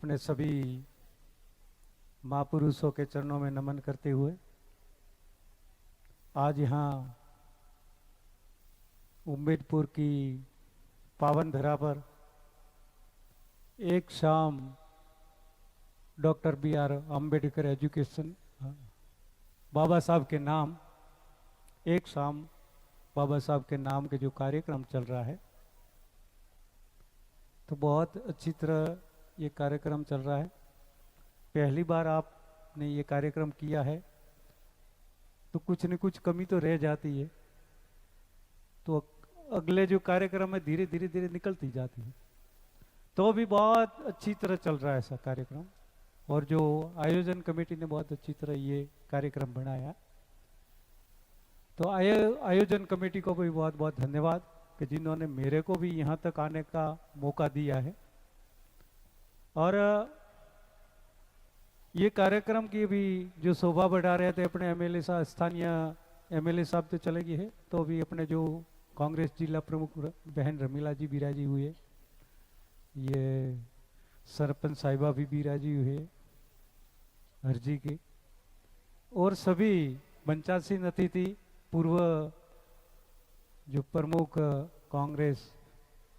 अपने सभी महापुरुषों के चरणों में नमन करते हुए आज यहाँ उम्मेदपुर की पावन धरा पर एक शाम डॉक्टर B.R. अम्बेडकर एजुकेशन बाबा साहब के नाम एक शाम बाबा साहब के नाम के जो कार्यक्रम चल रहा है, तो बहुत अच्छी तरह ये कार्यक्रम चल रहा है। पहली बार आपने ये कार्यक्रम किया है तो कुछ न कुछ कमी तो रह जाती है, तो अगले जो कार्यक्रम है धीरे धीरे निकलती जाती है। तो भी बहुत अच्छी तरह चल रहा है ऐसा कार्यक्रम, और जो आयोजन कमेटी ने बहुत अच्छी तरह ये कार्यक्रम बनाया, तो आयोजन कमेटी को भी बहुत बहुत धन्यवाद कि जिन्होंने मेरे को भी यहाँ तक आने का मौका दिया है। और ये कार्यक्रम की भी जो शोभा बढ़ा रहे थे अपने एमएलए साहब, स्थानीय एमएलए साहब तो चले गए हैं, तो भी अपने जो कांग्रेस जिला प्रमुख बहन रमीला जी बिराजी हुए, ये सरपंच साहिबा भी बिराजी हुए हरजी के, और सभी 85 अतिथि पूर्व जो प्रमुख कांग्रेस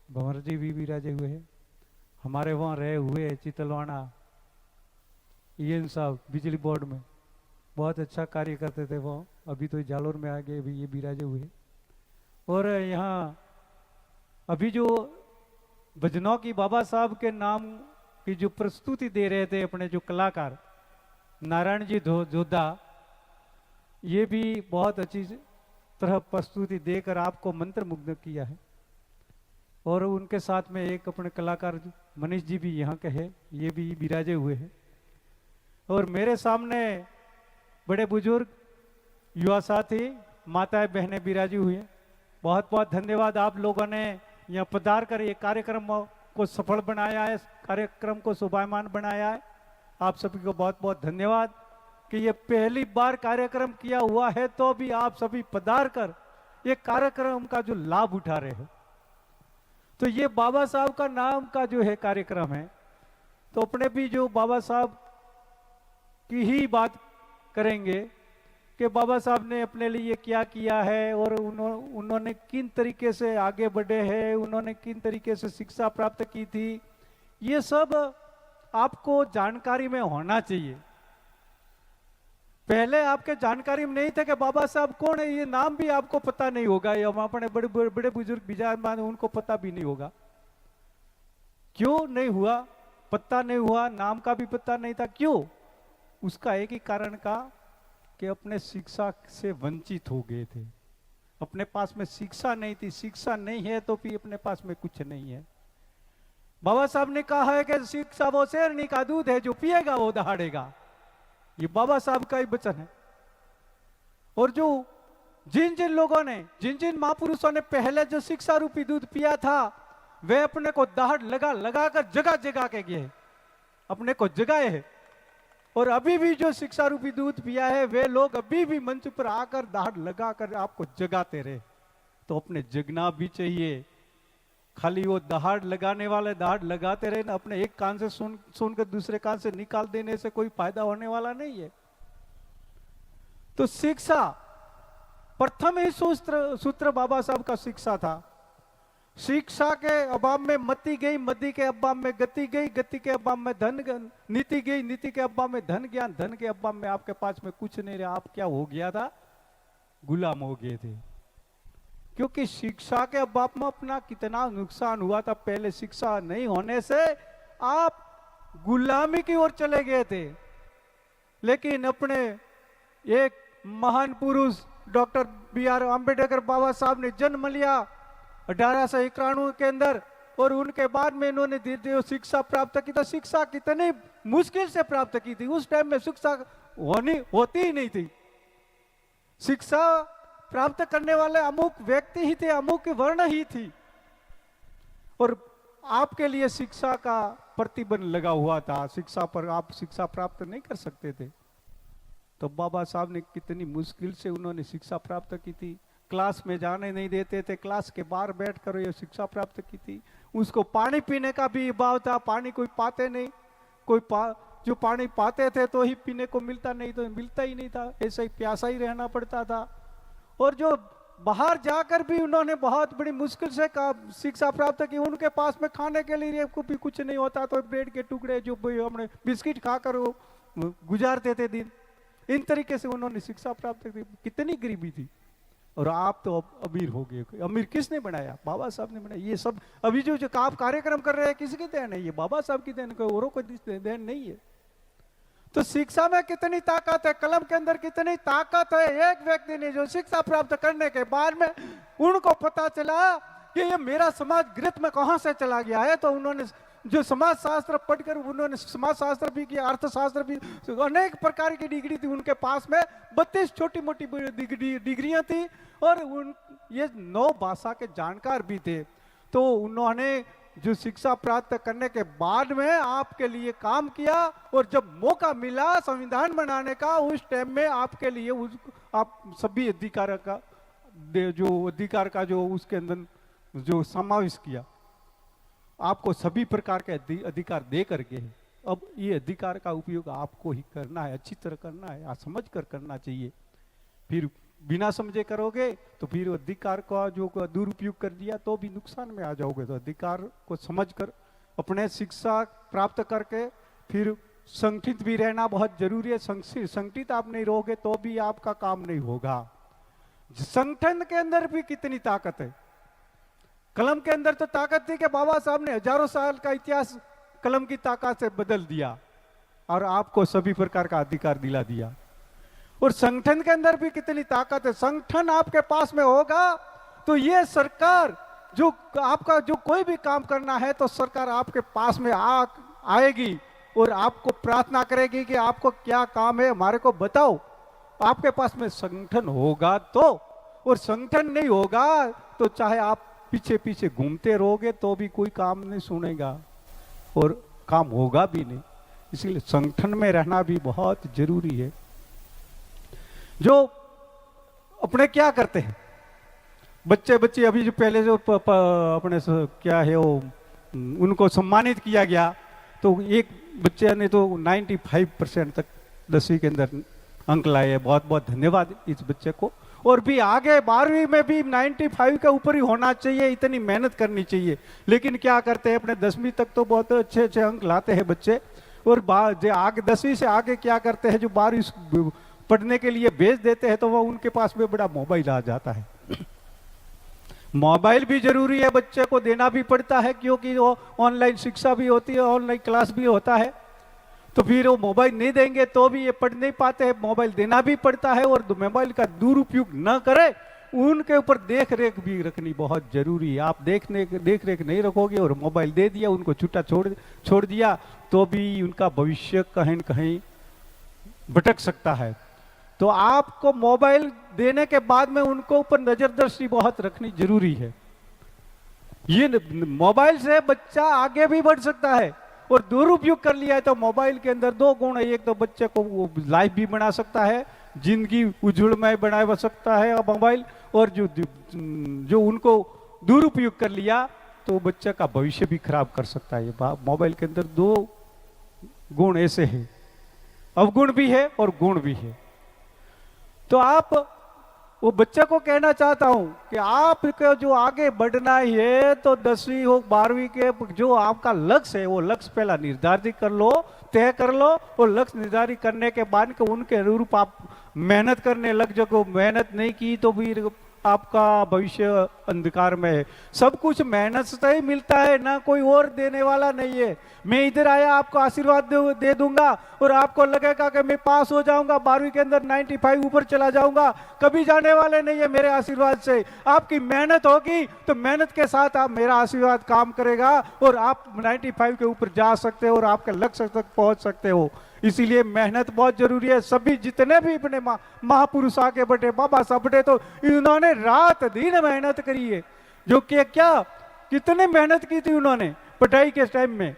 भंवर जी भी विराजे हुए हैं, हमारे वहाँ रहे हुए चितलवाड़ा EN साहब बिजली बोर्ड में बहुत अच्छा कार्य करते थे, वो अभी तो जालोर में आ गए, अभी ये विराजे हुए। और यहाँ अभी जो भजनों की बाबा साहब के नाम की जो प्रस्तुति दे रहे थे अपने जो कलाकार नारायण जी जोधा, ये भी बहुत अच्छी तरह प्रस्तुति देकर आपको मंत्रमुग्ध किया है। और उनके साथ में एक अपने कलाकार मनीष जी भी यहाँ के हैं, ये भी विराजे हुए हैं। और मेरे सामने बड़े बुजुर्ग युवा साथी माताएं बहनें विराजी हुई हैं। बहुत बहुत धन्यवाद, आप लोगों ने यहाँ पधार कर ये कार्यक्रम को सफल बनाया है, कार्यक्रम को शोभायमान बनाया है। आप सभी को बहुत बहुत धन्यवाद कि ये पहली बार कार्यक्रम किया हुआ है, तो भी आप सभी पधार कर ये कार्यक्रम का जो लाभ उठा रहे हो। तो ये बाबा साहब का नाम का जो है कार्यक्रम है, तो अपने भी जो बाबा साहब की ही बात करेंगे कि बाबा साहब ने अपने लिए क्या किया है, और उन्होंने किन तरीके से आगे बढ़े हैं, उन्होंने किन तरीके से शिक्षा प्राप्त की थी, ये सब आपको जानकारी में होना चाहिए। पहले आपके जानकारी में नहीं थे कि बाबा साहब कौन है, ये नाम भी आपको पता नहीं होगा, या अपने बड़े बड़े बुजुर्ग विचारमान उनको पता भी नहीं होगा। क्यों नहीं हुआ, पता नहीं हुआ, नाम का भी पता नहीं था, क्यों? उसका एक ही कारण का कि अपने शिक्षा से वंचित हो गए थे, अपने पास में शिक्षा नहीं थी। शिक्षा नहीं है तो भी अपने पास में कुछ नहीं है। बाबा साहब ने कहा है कि शिक्षा वो शेरनी का दूध है, जो पिएगा वो दहाड़ेगा। ये बाबा साहब का ही वचन है। और जो जिन जिन लोगों ने, जिन जिन महापुरुषों ने पहले जो शिक्षा रूपी दूध पिया था, वे अपने को दहाड़ लगा कर जगह जगह के गए, अपने को जगाए है। और अभी भी जो शिक्षा रूपी दूध पिया है, वे लोग अभी भी मंच पर आकर दहाड़ लगाकर आपको जगाते रहे। तो अपने जगना भी चाहिए। खाली वो दहाड़ लगाने वाले दहाड़ लगाते रहे ना, अपने एक कान से सुनकर दूसरे कान से निकाल देने से कोई फायदा होने वाला नहीं है। तो शिक्षा प्रथम ही सूत्र बाबा साहब का शिक्षा था। शिक्षा के अभाव में मति गई, मति के अभाव में गति गई, गति के अभाव में धन नीति गई, नीति के अभाव में धन ज्ञान, धन के अभाव में आपके पास में कुछ नहीं रहा। आप क्या हो गया था? गुलाम हो गए थे। क्योंकि शिक्षा के अभाव में अपना कितना नुकसान हुआ था। पहले शिक्षा नहीं होने से आप गुलामी की ओर चले गए थे। लेकिन अपने एक महान पुरुष डॉक्टर B.R. अम्बेडकर बाबा साहब ने जन्म लिया 1891 के अंदर, और उनके बाद में इन्होंने धीरे धीरे शिक्षा प्राप्त की। तो शिक्षा कितनी मुश्किल से प्राप्त की थी। उस टाइम में शिक्षा होती ही नहीं थी। शिक्षा प्राप्त करने वाले अमुक व्यक्ति ही थे, अमुक वर्ण ही थी, और आपके लिए शिक्षा का प्रतिबंध लगा हुआ था। शिक्षा पर आप शिक्षा प्राप्त नहीं कर सकते थे। तो बाबा साहब ने कितनी मुश्किल से उन्होंने शिक्षा प्राप्त की थी। क्लास में जाने नहीं देते थे, क्लास के बाहर बैठकर ये शिक्षा प्राप्त की थी। उसको पानी पीने का भी अभाव था, पानी कोई पाते नहीं, जो पानी पाते थे तो ही पीने को मिलता, नहीं तो मिलता ही नहीं था, ऐसा ही प्यासा ही रहना पड़ता था। और जो बाहर जाकर भी उन्होंने बहुत बड़ी मुश्किल से शिक्षा प्राप्त की, उनके पास में खाने के लिए को भी कुछ नहीं होता, तो ब्रेड के टुकड़े जो हमने बिस्किट खाकर वो गुजारते थे दिन। इन तरीके से उन्होंने शिक्षा प्राप्त की। कितनी गरीबी थी। और आप तो अब अमीर हो गए। अमीर किसने बनाया? बाबा साहब ने बनाया। ये सब अभी जो आप कार्यक्रम कर रहे हैं किसकी देन है? ये बाबा साहब की देन, कोई औरों को देन नहीं है। तो शिक्षा में कितनी ताकत है, कलम के अंदर कितनी ताकत है। एक व्यक्ति ने जो शिक्षा प्राप्त करने के बाद में उनको पता चला कि ये मेरा समाज गिरफ्त में कहां से चला गया है, तो उन्होंने जो समाज शास्त्र पढ़कर उन्होंने समाज शास्त्र भी किया, अर्थशास्त्र भी, अनेक प्रकार की डिग्री थी उनके पास में। 32 छोटी मोटी डिग्रियां थी और ये 9 भाषा के जानकार भी थे। तो उन्होंने जो शिक्षा प्राप्त करने के बाद में आपके लिए काम किया, और जब मौका मिला संविधान बनाने का, उस टाइम में आपके लिए आप सभी अधिकार का जो उसके अंदर जो समावेश किया, आपको सभी प्रकार के अधिकार दे करके, अब ये अधिकार का उपयोग आपको ही करना है, अच्छी तरह करना है, समझ कर करना चाहिए। फिर बिना समझे करोगे तो फिर अधिकार का जो दुरुपयोग कर दिया तो भी नुकसान में आ जाओगे। तो अधिकार को समझकर अपने शिक्षा प्राप्त करके फिर संगठित भी रहना बहुत जरूरी है। संगठित आप नहीं रहोगे तो भी आपका काम नहीं होगा। संगठन के अंदर भी कितनी ताकत है। कलम के अंदर तो ताकत थी कि बाबा साहब ने हजारों साल का इतिहास कलम की ताकत से बदल दिया और आपको सभी प्रकार का अधिकार दिला दिया। और संगठन के अंदर भी कितनी ताकत है। संगठन आपके पास में होगा तो ये सरकार जो आपका जो कोई भी काम करना है तो सरकार आपके पास में आएगी और आपको प्रार्थना करेगी कि आपको क्या काम है, हमारे को बताओ। आपके पास में संगठन होगा तो, और संगठन नहीं होगा तो चाहे आप पीछे पीछे घूमते रहोगे तो भी कोई काम नहीं सुनेगा और काम होगा भी नहीं। इसलिए संगठन में रहना भी बहुत जरूरी है। जो अपने क्या करते हैं बच्चे अभी जो पहले जो अपने क्या है वो उनको सम्मानित किया गया, तो एक बच्चे ने तो 95% तक 10वीं के अंदर अंक लाए। बहुत बहुत धन्यवाद इस बच्चे को। और भी आगे 12वीं में भी 95 के ऊपर ही होना चाहिए, इतनी मेहनत करनी चाहिए। लेकिन क्या करते हैं, अपने 10वीं तक तो बहुत अच्छे अच्छे अंक लाते हैं बच्चे, और आगे 10वीं से आगे क्या करते हैं, जो 12वीं पढ़ने के लिए भेज देते हैं तो वो उनके पास में बड़ा मोबाइल आ जाता है। मोबाइल भी जरूरी है, बच्चे को देना भी पड़ता है, क्योंकि वो ऑनलाइन शिक्षा भी होती है, ऑनलाइन क्लास भी होता है। तो फिर वो मोबाइल नहीं देंगे तो भी ये पढ़ नहीं पाते हैं, मोबाइल देना भी पड़ता है। और मोबाइल का दुरुपयोग न करे, उनके ऊपर देख रेख भी रखनी बहुत जरूरी है। आप देख रेख नहीं रखोगे और मोबाइल दे दिया, उनको छूटा छोड़ दिया तो भी उनका भविष्य कहीं न कहीं भटक सकता है। तो आपको मोबाइल देने के बाद में उनको ऊपर नजरदर्शी बहुत रखनी जरूरी है। ये मोबाइल से बच्चा आगे भी बढ़ सकता है, और दुरुपयोग कर लिया है तो मोबाइल के अंदर 2 गुण है। एक तो बच्चे को वो लाइफ भी बना सकता है, जिंदगी उज्जवलमय बना सकता है मोबाइल, और जो उनको दुरुपयोग कर लिया तो बच्चे का भविष्य भी खराब कर सकता है। मोबाइल के अंदर 2 गुण ऐसे हैं, अवगुण भी है और गुण भी है। तो आप वो बच्चे को कहना चाहता हूं कि आपको जो आगे बढ़ना है तो 10वीं हो 12वीं के जो आपका लक्ष्य है वो लक्ष्य पहला निर्धारित कर लो, तय कर लो, और लक्ष्य निर्धारित करने के बाद उनके अनुरूप आप मेहनत करने लग जाओ। मेहनत नहीं की तो फिर आपका भविष्य अंधकार में है। सब कुछ मेहनत से ही मिलता है, ना कोई और देने वाला नहीं है। मैं इधर आया आपको आशीर्वाद दे दूंगा और आपको लगेगा कि मैं पास हो जाऊंगा, 12वीं के अंदर 95 ऊपर चला जाऊंगा, कभी जाने वाले नहीं है मेरे आशीर्वाद से। आपकी मेहनत होगी तो मेहनत के साथ आप मेरा आशीर्वाद काम करेगा और आप 95 के ऊपर जा सकते हो और आपके लक्ष्य तक पहुंच सकते हो। इसीलिए मेहनत बहुत जरूरी है। सभी जितने भी अपने महापुरुष आके बढ़े, बाबा साहब बढ़े, तो इन्होंने रात दिन मेहनत करी है। जो कि क्या कितने मेहनत की थी उन्होंने पढ़ाई के टाइम में,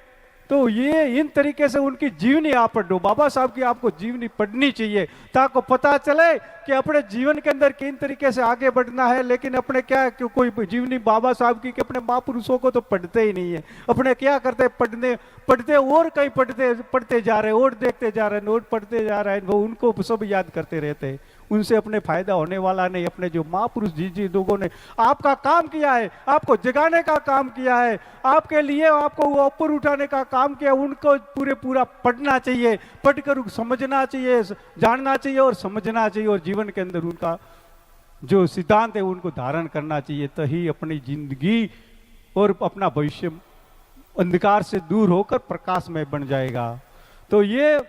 तो ये इन तरीके से उनकी जीवनी आप पढ़ो, बाबा साहब की आपको जीवनी पढ़नी चाहिए ताकि पता चले कि अपने जीवन के अंदर किन तरीके से आगे बढ़ना है। लेकिन अपने क्या कोई जीवनी बाबा साहब की कि अपने महापुरुषों को तो पढ़ते ही नहीं है, अपने क्या करते पढ़ने पढ़ते और कहीं पढ़ते जा रहे, और देखते जा रहे, नोट पढ़ते जा रहे हैं, वो उनको सब याद करते रहते हैं, उनसे अपने फायदा होने वाला नहीं। अपने जो महापुरुष जी लोगों ने आपका काम किया है, आपको जगाने का काम किया है, आपके लिए आपको वो ऊपर उठाने का काम किया, उनको पूरा पढ़ना चाहिए, पढ़कर समझना चाहिए, जानना चाहिए और समझना चाहिए, और जीवन के अंदर उनका जो सिद्धांत है उनको धारण करना चाहिए। तो ही अपनी जिंदगी और अपना भविष्य अंधकार से दूर होकर प्रकाश में बन जाएगा। तो ये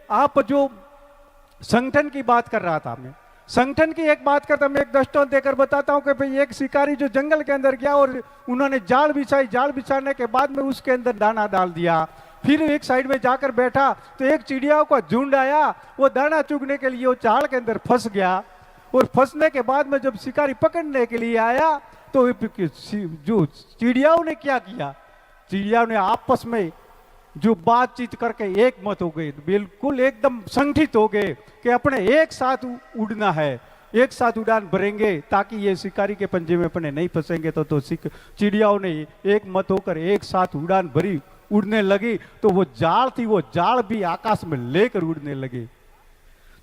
आप जो संगठन की बात कर रहा था, मैं संगठन की एक बात करता, मैं एक दृष्टांत देकर बताता हूं कि भाई एक शिकारी जो जंगल के अंदर गया और उन्होंने जाल बिछाई, जाल बिछाने के बाद में उसके अंदर दाना डाल दिया, फिर एक साइड में जाकर बैठा तो एक चिड़िया का झुंड आया, वो दाना चुगने के लिए वो जाल के अंदर फंस गया, और फंसने के बाद में जब शिकारी पकड़ने के लिए आया तो जो चिड़ियाओं ने क्या किया, चिड़ियाओं ने आपस में जो बातचीत करके एक मत हो गए, बिल्कुल एकदम संगठित हो गए कि अपने एक साथ उड़ना है, एक साथ उड़ान भरेंगे ताकि ये शिकारी के पंजे में अपने नहीं फंसेंगे। तो चिड़ियाओं ने एक मत होकर एक साथ उड़ान भरी, उड़ने लगी, तो वो जाल थी, वो जाल भी आकाश में लेकर उड़ने लगे।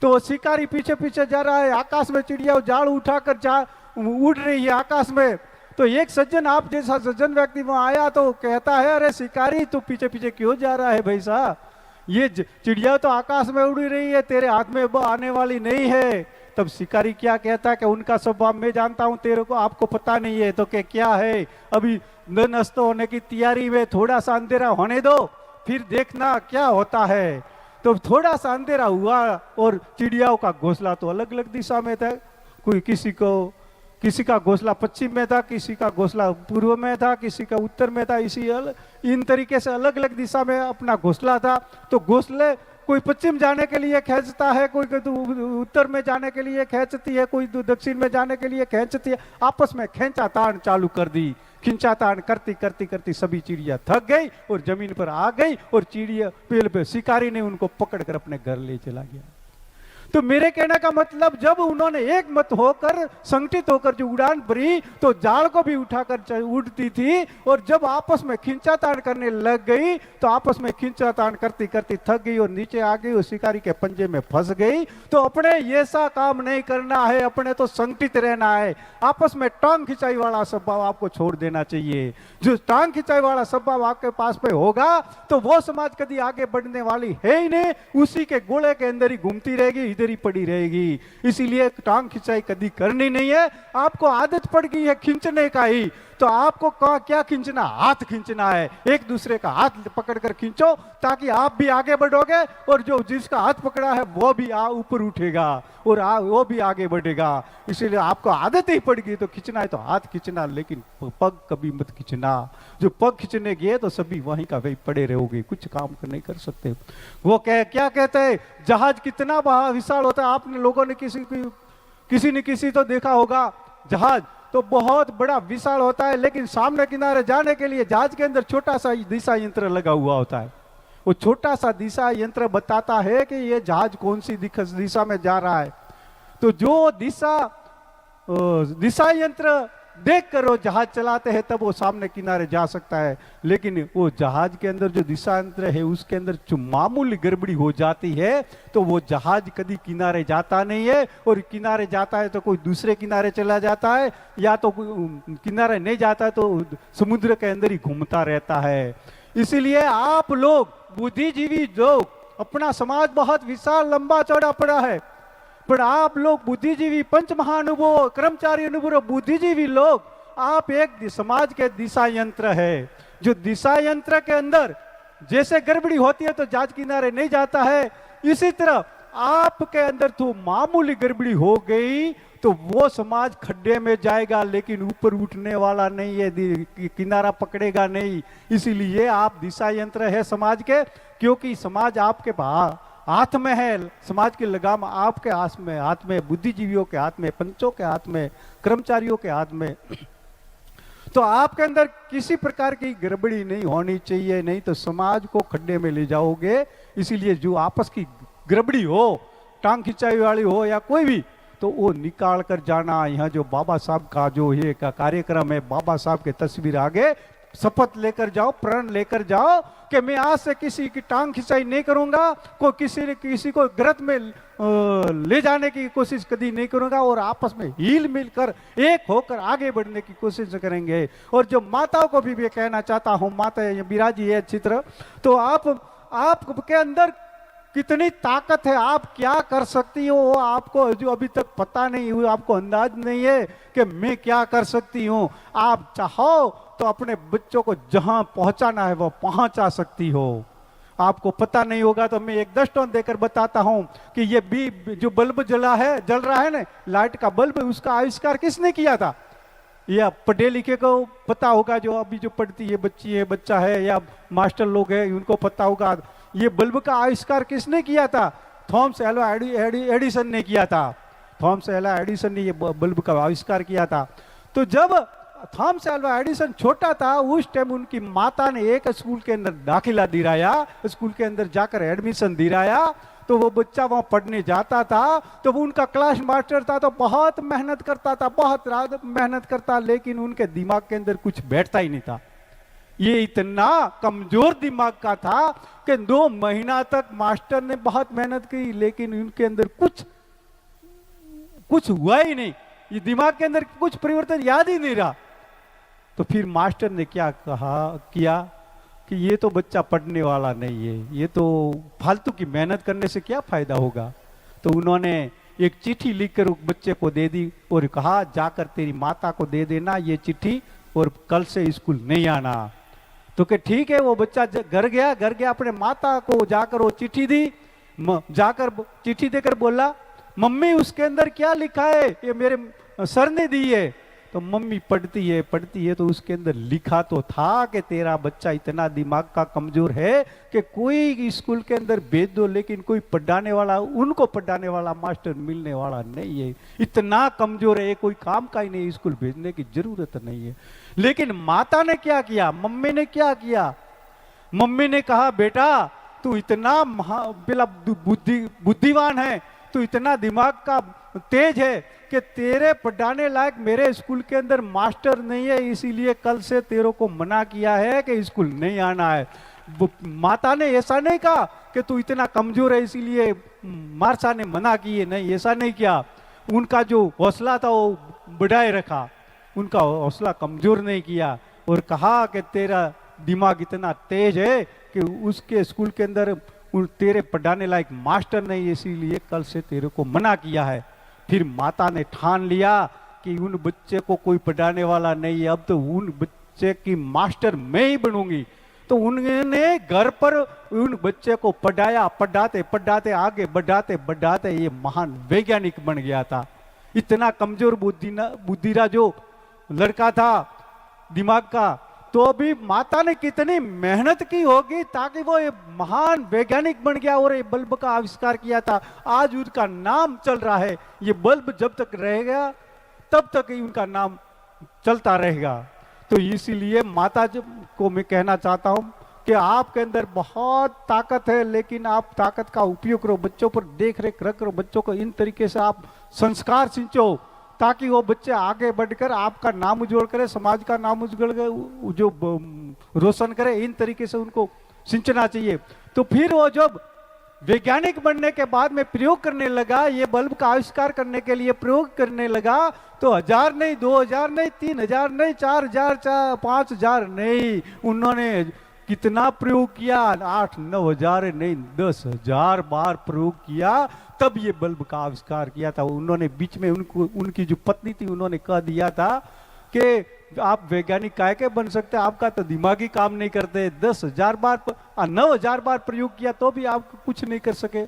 तो वो शिकारी पीछे पीछे जा रहा है, आकाश में चिड़िया जाल उठाकर उड़ रही है आकाश में। तो एक सज्जन, आप जैसा सज्जन व्यक्ति वहां आया तो कहता है, अरे शिकारी तू पीछे पीछे क्यों जा रहा है भाई साहब, ये चिड़िया तो आकाश में उड़ रही है, तेरे हाथ में वो आने वाली नहीं है। तब शिकारी क्या कहता है कि उनका स्वभाव मैं जानता हूं, तेरे को आपको पता नहीं है। तो क्या है, अभी दिन अस्त होने की तैयारी में, थोड़ा सा अंधेरा होने दो फिर देखना क्या होता है। तो थोड़ा सा अंधेरा हुआ और चिड़ियाओं का घोंसला तो अलग अलग दिशा में था, कोई किसी का घोंसला पश्चिम में था, किसी का घोंसला पूर्व में था, किसी का उत्तर में था, इन तरीके से अलग अलग दिशा में अपना घोंसला था। तो घोंसले कोई पश्चिम जाने के लिए खींचता है, कोई उत्तर में जाने के लिए खींचती है, कोई दक्षिण में जाने के लिए खींचती है, आपस में खींचातान चालू कर दी। खिंचातान करती करती करती सभी चिड़िया थक गई और जमीन पर आ गई, और चिड़िया पेड़ पे शिकारी ने उनको पकड़कर अपने घर ले चला गया। तो मेरे कहने का मतलब, जब उन्होंने एक मत होकर संगठित होकर जो उड़ान भरी तो जाल को भी उठाकर उड़ती थी, और जब आपस में खिंचातान करने लग गई तो आपस में खिंचातान करती करती थक गई और नीचे आ गई और शिकारी के पंजे में फंस गई। तो अपने ऐसा काम नहीं करना है, अपने तो संगठित रहना है। आपस में टांग खिंचाई वाला स्वभाव आपको छोड़ देना चाहिए। जो टांग खिंचाई वाला स्वभाव आपके पास में होगा तो वो समाज कभी आगे बढ़ने वाली है ही नहीं, उसी के गोले के अंदर ही घूमती रहेगी, इधर ही पड़ी रहेगी। इसीलिए टांग खिंचाई कभी करनी नहीं है। आपको आदत पड़ गई है खींचने का ही, तो आपको क्या खींचना, हाथ खींचना है, एक दूसरे का हाथ पकड़कर खींचो ताकि आप भी आगे बढ़ोगे, और जो जिसका हाथ पकड़ा है वो भी ऊपर उठेगा और वो भी आगे बढ़ेगा। इसीलिए आपको आदत ही पड़ गई तो खींचना है तो हाथ खींचना, लेकिन पग कभी मत खींचना। जो पग खींचने गए तो सभी वहीं का वहीं पड़े रहोगे, कुछ काम नहीं कर सकते। वो क्या कहते हैं, जहाज कितना विशाल होता है, आपने लोगों ने किसी ने किसी तो देखा होगा, जहाज तो बहुत बड़ा विशाल होता है, लेकिन सामने किनारे जाने के लिए जहाज के अंदर छोटा सा दिशा यंत्र लगा हुआ होता है। वो छोटा सा दिशा यंत्र बताता है कि ये जहाज कौन सी दिशा में जा रहा है। तो जो दिशा यंत्र देख कर वो जहाज चलाते हैं तब वो सामने किनारे जा सकता है, लेकिन वो जहाज के अंदर जो दिशा यंत्र है उसके अंदर जो मामूली गड़बड़ी हो जाती है तो वो जहाज कभी किनारे जाता नहीं है, और किनारे जाता है तो कोई दूसरे किनारे चला जाता है, या तो किनारे नहीं जाता है तो समुद्र के अंदर ही घूमता रहता है। इसीलिए आप लोग बुद्धिजीवी लोग, अपना समाज बहुत विशाल लंबा चौड़ा पड़ा है, पर आप लोग बुद्धिजीवी, पंच महानुभव, कर्मचारी अनुभव बुद्धिजीवी लोग, आप एक समाज के दिशा यंत्र है। जो दिशा यंत्र के अंदर जैसे गड़बड़ी होती है तो जहाज किनारे नहीं जाता है, इसी तरह आपके अंदर तो मामूली गड़बड़ी हो गई तो वो समाज खड्डे में जाएगा, लेकिन ऊपर उठने वाला नहीं है, किनारा पकड़ेगा नहीं। इसीलिए आप दिशा यंत्र है समाज के, क्योंकि समाज आपके हाथ में है, समाज की लगाम आपके हाथ में, बुद्धिजीवियों के हाथ में, पंचों के हाथ में, कर्मचारियों के हाथ में। तो आपके अंदर किसी प्रकार की गड़बड़ी नहीं होनी चाहिए, नहीं तो समाज को खड्डे में ले जाओगे। इसीलिए जो आपस की गड़बड़ी हो, टांग खिंचाई वाली हो या कोई भी, तो वो निकाल कर जाना। यहाँ जो बाबा साहब का जो ये का कार्यक्रम है, बाबा साहब की तस्वीर आगे शपथ लेकर जाओ, प्रण लेकर जाओ कि मैं आज से किसी की टांग खिंचाई नहीं करूंगा, कोई किसी को गलत में ले जाने की कोशिश कभी नहीं करूंगा, और आपस में हिल मिलकर एक होकर आगे बढ़ने की कोशिश करेंगे। और जो माताओं को भी मैं कहना चाहता हूं, माता ये बिराजी है चित्र, तो आपके अंदर कितनी ताकत है, आप क्या कर सकती हो, वो आपको जो अभी तक पता नहीं हुआ, आपको अंदाज नहीं है कि मैं क्या कर सकती हूँ। आप चाहो तो अपने बच्चों को जहां पहुंचाना है वो पहुंचा सकती हो। आपको पता नहीं होगा तो मैं एक दृष्टांत देकर बताता हूं कि ये भी जो बल्ब जल रहा है ना, लाइट का बल्ब, उसका आविष्कार किसने किया था? या पढ़े लिखे को पता होगा, जो अभी जो पढ़ती है बच्ची है, बच्चा है, या मास्टर लोग हैं, उनको पता होगा ये बल्ब का आविष्कार किसने किया था? थॉमस एल्वा एडिसन ने किया था। थॉमस एल्वा एडिसन ने ये बल्ब का आविष्कार किया था। तो जब थॉमस एल्वा एडिसन छोटा था, उस टाइम उनकी माता ने एक स्कूल के अंदर दाखिला दिलाया, स्कूल के अंदर जाकर एडमिशन दिलाया। तो वो बच्चा वहां पढ़ने जाता था, तो वो उनका क्लास मास्टर था, तो बहुत मेहनत करता था, बहुत मेहनत करता, लेकिन उनके दिमाग के अंदर कुछ बैठता ही नहीं था। ये इतना कमजोर दिमाग का था कि 2 महीना तक मास्टर ने बहुत मेहनत की, लेकिन उनके अंदर कुछ हुआ ही नहीं। ये दिमाग के अंदर कुछ परिवर्तन याद ही नहीं रहा। तो फिर मास्टर ने क्या किया कि ये तो बच्चा पढ़ने वाला नहीं है, ये तो फालतू की मेहनत करने से क्या फायदा होगा। तो उन्होंने एक चिट्ठी लिखकर उस बच्चे को दे दी और कहा, जाकर तेरी माता को दे देना ये चिट्ठी, और कल से स्कूल नहीं आना। तो कि ठीक है। वो बच्चा घर गया, अपने माता को जाकर वो चिट्ठी दी, जाकर चिट्ठी देकर बोला, मम्मी उसके अंदर क्या लिखा है? ये मेरे सर ने दी है। तो मम्मी पढ़ती है तो उसके अंदर लिखा तो था कि तेरा बच्चा इतना दिमाग का कमजोर है कि कोई स्कूल के अंदर भेज दो, लेकिन कोई पढ़ाने वाला, उनको पढ़ाने वाला मास्टर मिलने वाला नहीं है, इतना कमजोर है, कोई काम का ही नहीं, स्कूल भेजने की जरूरत नहीं है। लेकिन माता ने क्या किया, मम्मी ने क्या किया? मम्मी ने कहा, बेटा तू इतना बुद्धिमान है, तू इतना दिमाग का तेज है कि तेरे पढ़ाने लायक मेरे स्कूल के अंदर मास्टर नहीं है, इसीलिए कल से तेरे को मना किया है कि स्कूल नहीं आना है। माता ने ऐसा नहीं कहा कि तू इतना कमजोर है इसीलिए मार्शा ने मना किए, नहीं, ऐसा नहीं किया। उनका जो हौसला था वो बढ़ाए रखा, उनका हौसला कमजोर नहीं किया, और कहा कि तेरा दिमाग इतना तेज है कि उसके स्कूल के अंदर तेरे पढ़ाने लायक मास्टर नहीं, इसीलिए कल से तेरे को मना किया है। फिर माता ने ठान लिया कि उन बच्चे को कोई पढ़ाने वाला नहीं है, अब तो उन बच्चे की मास्टर मैं ही बनूंगी। तो उन्होंने घर पर उन बच्चे को पढ़ाया, पढ़ाते आगे बढ़ाते ये महान वैज्ञानिक बन गया था। इतना कमजोर बुद्धिरा जो लड़का था दिमाग का, तो भी माता ने कितनी मेहनत की होगी ताकि वो ये महान वैज्ञानिक बन गया और ये बल्ब का आविष्कार किया था। आज उसका नाम चल रहा है। ये बल्ब जब तक रहेगा तब तक ही उनका नाम चलता रहेगा। तो इसीलिए माता को मैं कहना चाहता हूं कि आपके अंदर बहुत ताकत है, लेकिन आप ताकत का उपयोग करो, बच्चों पर देख रेख रखो, बच्चों को इन तरीके से आप संस्कार सिंचो ताकि वो बच्चे आगे बढ़कर आपका नाम उज्जवल करे, समाज का नाम उज्जवल जो रोशन करे। इन तरीके से उनको सिंचना चाहिए। तो फिर वो जब वैज्ञानिक बनने के बाद में प्रयोग करने लगा, ये बल्ब का आविष्कार करने के लिए प्रयोग करने लगा, तो 1000 नहीं, 2000 नहीं, 3000 नहीं, 4000 5000 नहीं, उन्होंने कितना प्रयोग किया? 8-9 हजार नहीं, 10,000 बार प्रयोग किया, तब ये बल्ब का आविष्कार किया था। उन्होंने बीच में उनकी जो पत्नी थी उन्होंने कह दिया था कि आप वैज्ञानिक काहे के बन सकते, आपका तो दिमागी काम नहीं करते। 10,000 बार 9,000 बार प्रयोग किया तो भी आप कुछ नहीं कर सके।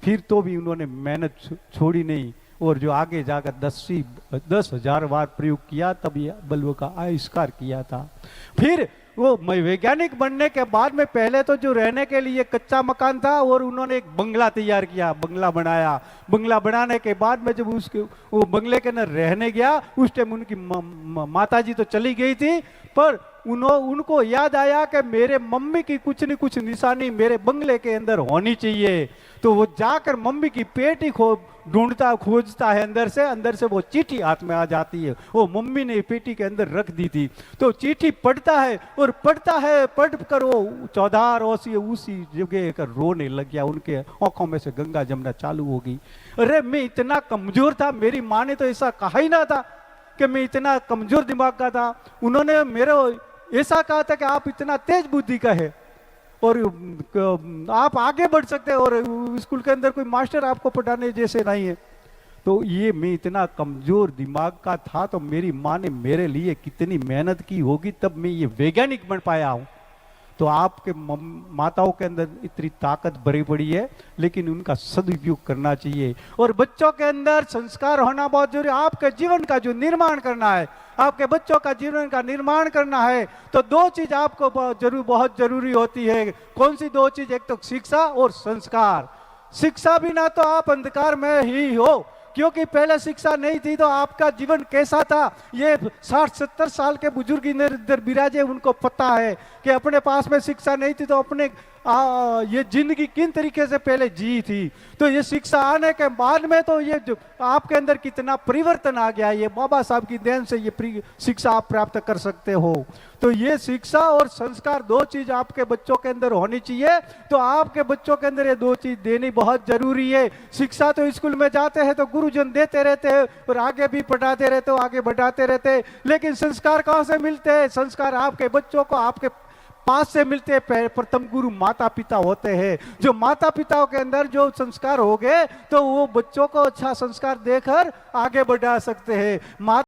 फिर तो भी उन्होंने मेहनत छोड़ी नहीं, और जो आगे जाकर 10,000 बार प्रयोग किया तब ये बल्ब का आविष्कार किया था। फिर वो वैज्ञानिक बनने के बाद में पहले तो जो रहने के लिए कच्चा मकान था और उन्होंने एक बंगला तैयार किया, बंगला बनाया। बंगला बनाने के बाद में जब उसके वो बंगले के अंदर रहने गया, उस टाइम उनकी माता जी तो चली गई थी, पर उनको याद आया कि मेरे मम्मी की कुछ न कुछ निशानी मेरे बंगले के अंदर होनी चाहिए। तो वो जाकर मम्मी की पेटी ढूंढता खोजता है, अंदर से वो चिट्ठी हाथ में आ जाती है। वो मम्मी ने पेटी के अंदर रख दी थी। तो चिट्ठी पढ़ता है और पढ़ कर वो चौधार उसी जगह कर रोने लग गया। उनके आंखों में से गंगा जमना चालू हो गई। अरे मैं इतना कमजोर था, मेरी माँ ने तो ऐसा कहा ही ना था कि मैं इतना कमजोर दिमाग का था। उन्होंने मेरे ऐसा कहा था कि आप इतना तेज बुद्धि का है और आप आगे बढ़ सकते हैं और स्कूल के अंदर कोई मास्टर आपको पढ़ाने जैसे नहीं है। तो ये मैं इतना कमजोर दिमाग का था, तो मेरी माँ ने मेरे लिए कितनी मेहनत की होगी, तब मैं ये वैज्ञानिक बन पाया हूँ। तो आपके माताओं के अंदर इतनी ताकत भरी पड़ी है, लेकिन उनका सदुपयोग करना चाहिए। और बच्चों के अंदर संस्कार होना बहुत जरूरी है। आपके जीवन का जो निर्माण करना है, आपके बच्चों का जीवन का निर्माण करना है, तो दो चीज आपको बहुत जरूरी होती है। कौन सी दो चीज? एक तो शिक्षा और संस्कार। शिक्षा बिना तो आप अंधकार में ही हो, क्योंकि पहले शिक्षा नहीं थी तो आपका जीवन कैसा था ये 60-70 साल के बुजुर्ग इधर विराजे, उनको पता है कि अपने पास में शिक्षा नहीं थी तो अपने ये जिंदगी किन तरीके से पहले जी थी। तो ये शिक्षा आने के बाद में तो ये जो आपके अंदर कितना परिवर्तन आ गया, ये बाबा साहब की देन से ये शिक्षा आप प्राप्त कर सकते हो। तो ये शिक्षा और संस्कार दो चीज आपके बच्चों के अंदर होनी चाहिए। तो आपके बच्चों के अंदर ये दो चीज देनी बहुत जरूरी है। शिक्षा तो स्कूल में जाते हैं तो गुरुजन देते रहते हैं और आगे भी पढ़ाते रहते हो, आगे बढ़ाते रहते हैं, लेकिन संस्कार कहाँ से मिलते हैं? संस्कार आपके बच्चों को आपके पास से मिलते हैं। प्रथम गुरु माता पिता होते हैं। जो माता पिताओं के अंदर जो संस्कार हो गए तो वो बच्चों को अच्छा संस्कार देकर आगे बढ़ा सकते हैं।